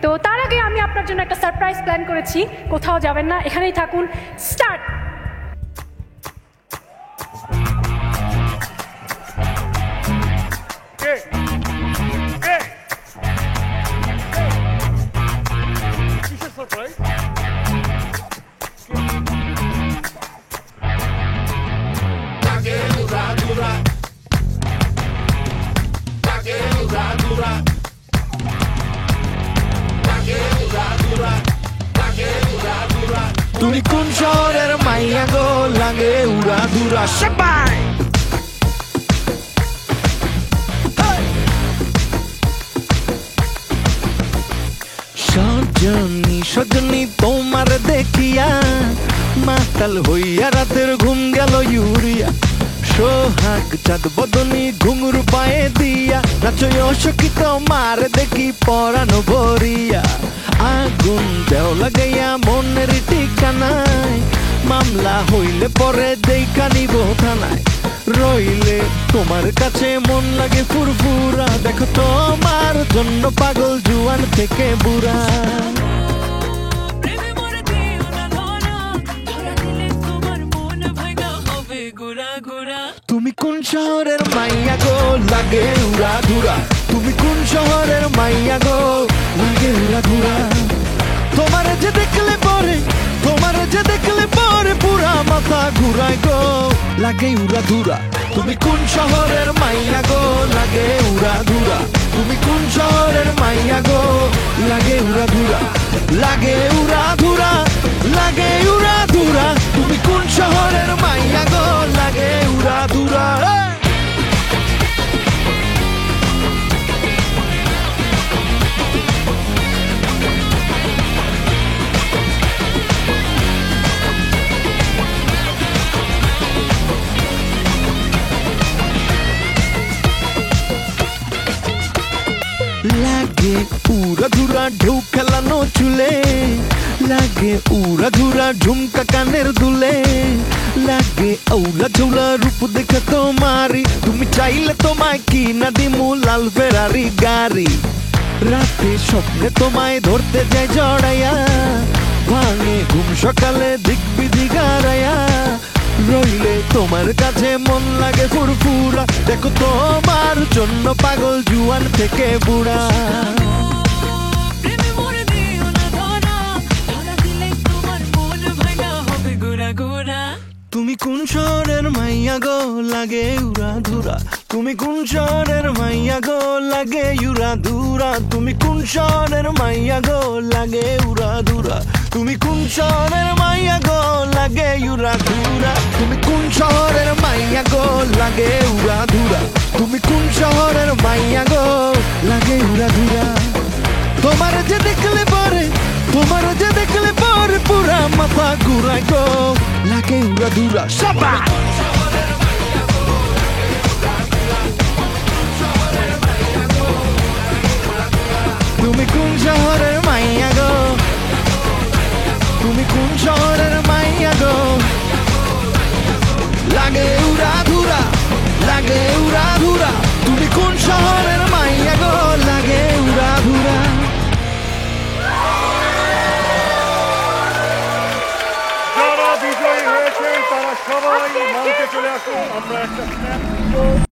তো তার আগে আমি আপনার জন্য একটা সারপ্রাইজ প্ল্যান করেছি, কোথাও যাবেন না, এখানেই থাকুন। স্টার্ট। তুমি কোন শহরের মাইয়া গো, লাগে উড়া ধুরা সবাই। সজনী সজনী তোমার দেখিয়া মাতাল হইয়া রাতের ঘুম গেল ইউরিয়া। সোহাগ চাঁদ বদনী ঘুঙুর পায়ে দিয়া নাচয় অশোকিত মার দেখি পরানো ভরিয়া। আগুন দেও লাগাইয়া মনের ঠিকানায়, মামলা হইলে পরে দেখা নিব থানায়। রইলে তোমার কাছে মন লাগে ফুরফুরা, দেখো তোমার জন্য পাগল জুয়ান থেকে বুড়া। তুমি কোন শহরের মাইয়া গো, লাগে উড়া ধুরা। তুমি কোন শহরের মাইয়া গো, লাগে উড়া ধুরা। তোমার যে দেখলে পরে, তোমার যে দেখলে পরে পুরা মাথা ঘুরায় গো, লাগে উড়া ধুরা। তুমি কোন শহরের মাইয়া গো, লাগে উড়া ধুরা। তুমি কোন শহরের মাইয়া গো, লাগে উড়া ধুরা। লাগে উড়া ধুরা, লাগে উড়া ধুরা। তুমি কোন শহরের মাইয়া গো, লাগে উড়া ধুরা। লাগে উড়া ধুরা ঢেউ খেলানো চুলে, লাগে উড়া ধুরা ঝুমকা কানের দুলে। লাগে আউলা ঝৌলা রূপ দেখে তোমারি, তুমি চাইলে তোমায় কি না দিমু লাল ফেরারি গাড়ি। রাতে স্বপ্নে তোমায় ধরতে যাই জড়াইয়া, ভাঙে ঘুম সকালে দিক বিধি গারাইয়া। রইলে তোমার কাছে মন লাগে ফুরফুরা, দেখো তোমার জন্য পাগল জুয়ান থেকে বুড়া। তুমি কোন শহরের মাইয়া গো, লাগে উড়া ধুরা। তুমি কোন শহরের মাইয়া গো, লাগে উড়া ধুরা। তুমি কোন শহরের মাইয়া গো, লাগে উড়া ধুরা। তুমি কোন শহরের মাইয়া গো, লাগে উড়া ধুরা। তুমি কোন শহরের মাইয়া গো, লাগে উড়া ধুরা। তুমি কোন শহরের মাইয়া গো, লাগে উড়া ধুরা। তোমার যে দেখলে পরে, তোমার যে দেখলে পরে পুরা মাথা ঘুরায় গো, লাগে উড়া ধুরা সবাই। তুমি কোন শহরের মাইয়া গো, তুমি কোন শহরের মাইয়া গো, লাগে উড়া ধুরা, লাগে উড়া ধুরা। তুমি কোন শহরের মাইয়া গো, লাগে উড়া ধুরা। যারা বিজয়ী হয়েছে তারা সবাই মঞ্চে চলে আসুন, আমরা একটা